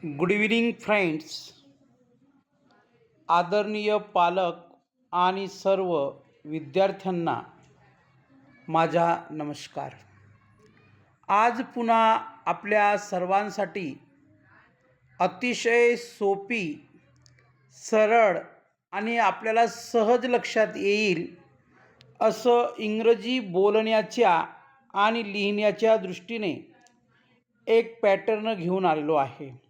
Good evening friends, आदरणीय पालक आणि सर्व विद्यार्थ्यांना माझा नमस्कार. आज पुन्हा आपल्या सर्वांसाठी अतिशय सोपी, सरळ आणि आपल्याला सहज लक्षात येईल असं इंग्रजी बोलण्याच्या आणि लिहिण्याच्या दृष्टीने एक पॅटर्न घेऊन आलेलो आहे.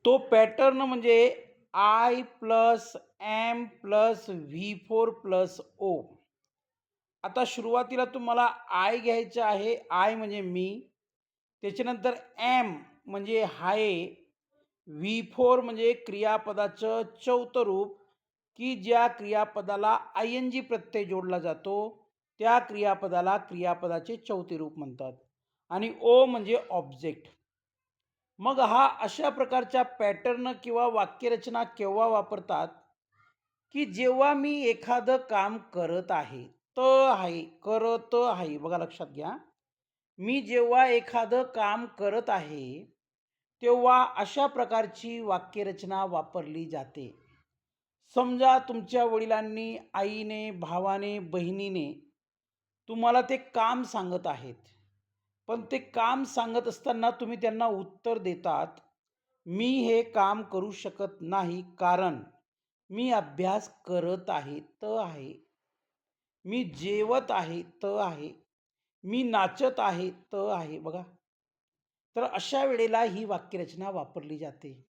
तो पॅटर्न म्हणजे आय प्लस एम प्लस व्ही4 प्लस ओ. आता सुरुवातीला तुम्हाला आय घ्यायचं आहे. आय म्हणजे मी. त्याच्यानंतर एम म्हणजे आहे. व्ही4 म्हणजे क्रियापदाचं चौथं रूप, की ज्या क्रियापदाला आय एन जी प्रत्यय जोडला जातो त्या क्रियापदाला क्रियापदाचे चौथे रूप म्हणतात. आणि ओ म्हणजे ऑब्जेक्ट. मग हा अशा प्रकारच्या पॅटर्न किंवा वाक्यरचना केव्हा वापरतात, की जेव्हा मी एखादं काम करत आहे, करत आहे. बघा लक्षात घ्या. मी जेव्हा एखादं काम करत आहे, तेव्हा अशा प्रकारची वाक्यरचना वापरली जाते. समजा तुमच्या वडिलांनी, आईने, भावाने, बहिणीने तुम्हाला ते काम सांगत आहेत. पण ते काम सांगत असताना तुम्ही त्यांना उत्तर देतात, "मी हे काम करू शकत नाही कारण मी अभ्यास करत आहे, आहे. मी जेवत आहे, आहे. मी नाचत आहे, आहे." बघा. तर अशा वेळेला ही वाक्यरचना वापरली जाते.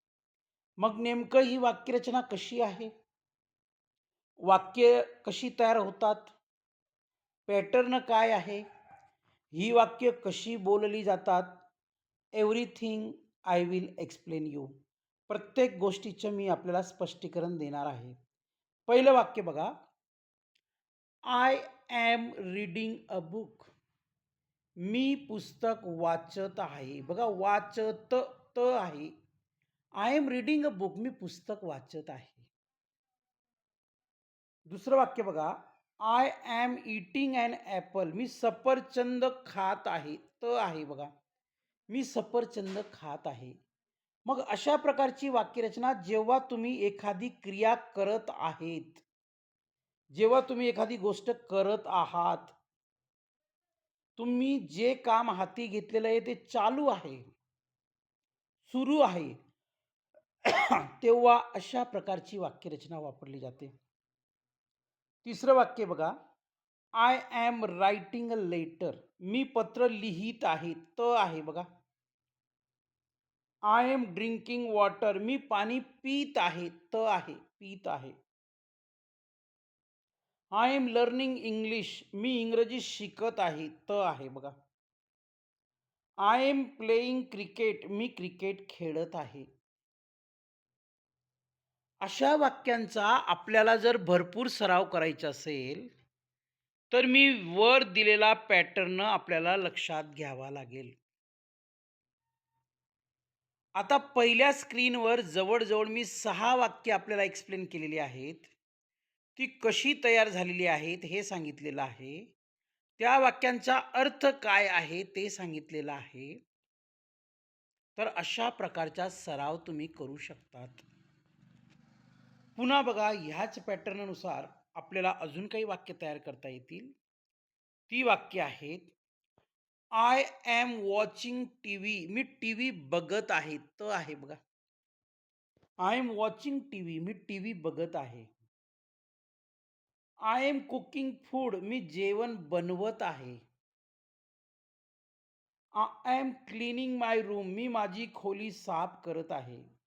मग नेमकं ही वाक्यरचना कशी आहे? वाक्य कशी तयार होतात? पॅटर्न काय आहे? ही वाक्य कशी बोलली जातात? Everything I will explain you. प्रत्येक गोष्टीचं मी आपल्याला स्पष्टीकरण देणार आहे. पहिलं वाक्य बघा. I am reading a book. मी पुस्तक वाचत आहे. बघा, वाचत आहे. I am reading a book. मी पुस्तक वाचत आहे. दुसरं वाक्य बघा. I am eating an apple. मी सफरचंद खात आहे. आहे बघा. मी सफरचंद खात आहे. मग अशा प्रकारची वाक्यरचना जेव्हा तुम्ही एखादी क्रिया करत आहेत, जेव्हा तुम्ही एखादी गोष्ट करत आहात, तुम्ही जे काम हाती घेतलेलं आहे ते चालू आहे, सुरू आहे, तेव्हा अशा प्रकारची वाक्यरचना वापरली जाते. तिसरं वाक्य बघा. I am writing a letter. मी पत्र लिहित आहे. आहे बघा. I am drinking water. मी पाणी पीत आहे. आहे. पीत आहे. I am learning English. मी इंग्रजी शिकत आहे. आहे बघा. I am playing cricket. मी क्रिकेट खेळत आहे. अशा वाक्यांचा आपल्याला जर भरपूर सराव करायचा असेल, तर मी वर दिलेला पॅटर्न आपल्याला लक्षात घ्यावा लागेल. आता पहिल्या स्क्रीनवर जवळ-जवळ मी 6 वाक्य आपल्याला एक्सप्लेन केलेली आहेत. ती कशी तयार झालेली आहेत हे सांगितलेलं आहे. त्या वाक्यांचा अर्थ काय आहे ते सांगितलेलं आहे. तर अशा प्रकारचा सराव तुम्ही करू शकतात. पुन्हा बघा, ह्याच पॅटर्ननुसार आपल्याला अजून काही वाक्य तयार करता येतील. ती वाक्य आहेत. I am watching TV. मी टीव्ही बघत आहे. आहे बघा. I am watching TV. मी टीव्ही बघत आहे. I am cooking food. मी जेवण बनवत आहे. I am cleaning my room. मी माझी खोली साफ करत आहे.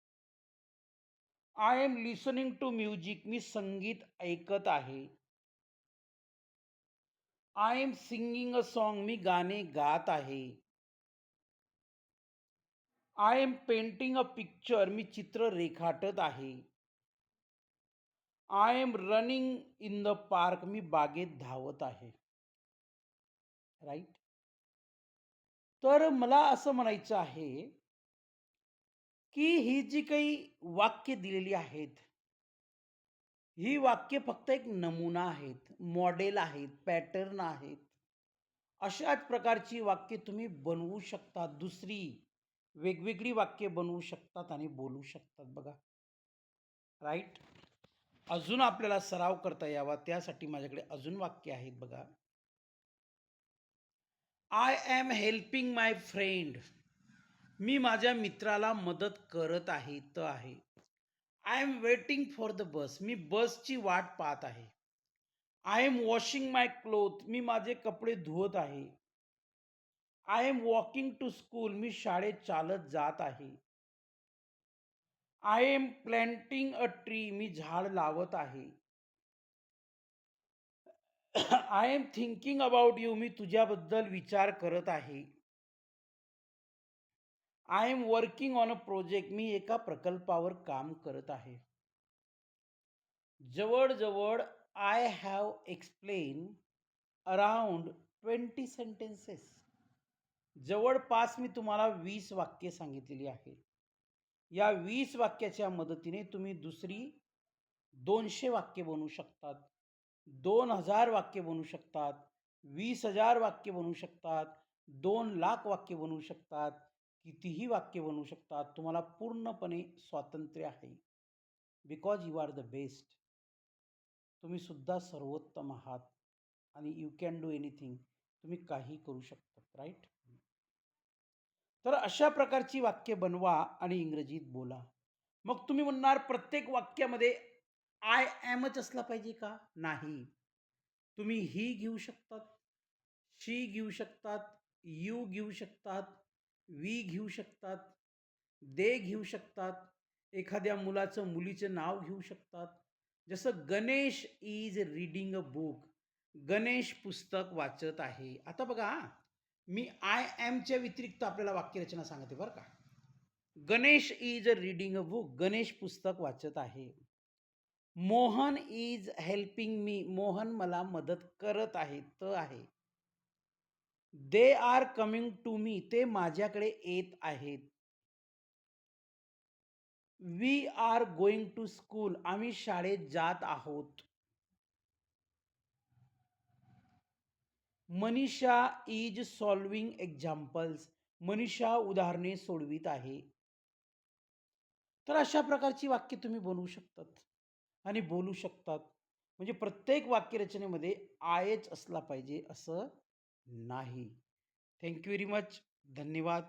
I am listening to music. मी संगीत ऐकत आहे. I am singing a song. मी गाणे गात आहे. I am painting a picture. मी चित्र रेखाटत आहे. I am running in the park. मी बागेत धावत आहे. राईट. तर मला असं म्हणायचं आहे, की ही जी काही वाक्य दिलेली आहेत, ही वाक्य फक्त एक नमुना आहेत, मॉडेल आहेत, पॅटर्न आहेत. अशाच प्रकारची वाक्य तुम्ही बनवू शकता दुसरी. वेगवेगळी वाक्य बनवू शकतात आणि बोलू शकतात बघा. राईट? अजून आपल्याला सराव करता यावा त्यासाठी माझ्याकडे अजून वाक्य आहेत बघा. I am helping my friend. मी माझ्या मित्राला मदत करत आहे. I am waiting for the bus. मी बसची वाट पाहत आहे. I am washing my cloth. मी माझे कपडे धुवत आहे. I am walking to school. मी शाळेत चालत जात आहे. I am planting a tree. मी झाड लावत आहे. I am thinking about you. मी तुझ्याबद्दल विचार करत आहे. I am working on a project. मी एका प्रकल्पावर काम करत आहे. जवळजवळ I have explain around 20 sentences. जवळपास मी तुम्हाला 20 वाक्ये सांगितलेली आहेत. या 20 वाक्याच्या मदतीने तुम्ही दुसरी 200 वाक्य बनवू शकतात, 2000 वाक्य बनवू शकतात, 20,000 वाक्य बनवू शकतात, 2,00,000 वाक्य बनवू शकतात, कितीही वाक्य बनवू शकतात. तुम्हाला पूर्णपणे स्वातंत्र्य आहे. Because you are the best. तुम्ही सुद्धा सर्वोत्तम आहात आणि यू कॅन डू एनिथिंग. तुम्ही काही करू शकता. राईट? तर अशा प्रकारची वाक्य बनवा आणि इंग्रजीत बोला. मग तुम्ही म्हणणार प्रत्येक वाक्यामध्ये आय एमच असला पाहिजे का? नाही. तुम्ही ही घेऊ शकतात, शी घेऊ शकतात, यू घेऊ शकतात, वी घेऊ शकतात, दे घेऊ शकतात, एखाद्या मुलाचं मुलीचं नाव घेऊ शकतात. जसं Ganesh is reading a book. Ganesh पुस्तक वाचत आहे. आता बघा हां, मी आय एमच्या व्यतिरिक्त आपल्याला वाक्यरचना सांगते बरं का. Ganesh is reading a book. Ganesh पुस्तक वाचत आहे. Mohan is helping me. Mohan मला मदत करत आहे. They are coming to me. ते माझ्याकडे येत आहेत. We are going to school. आम्ही शाळेत जात आहोत. Manisha is solving examples. Manisha उदाहरणे सोडवित आहे. तर अशा प्रकारची वाक्य तुम्ही बनवू शकतात आणि बोलू शकतात. म्हणजे प्रत्येक वाक्यरचनेमध्ये आयच असला पाहिजे असं नाही. Thank you very much. धन्यवाद.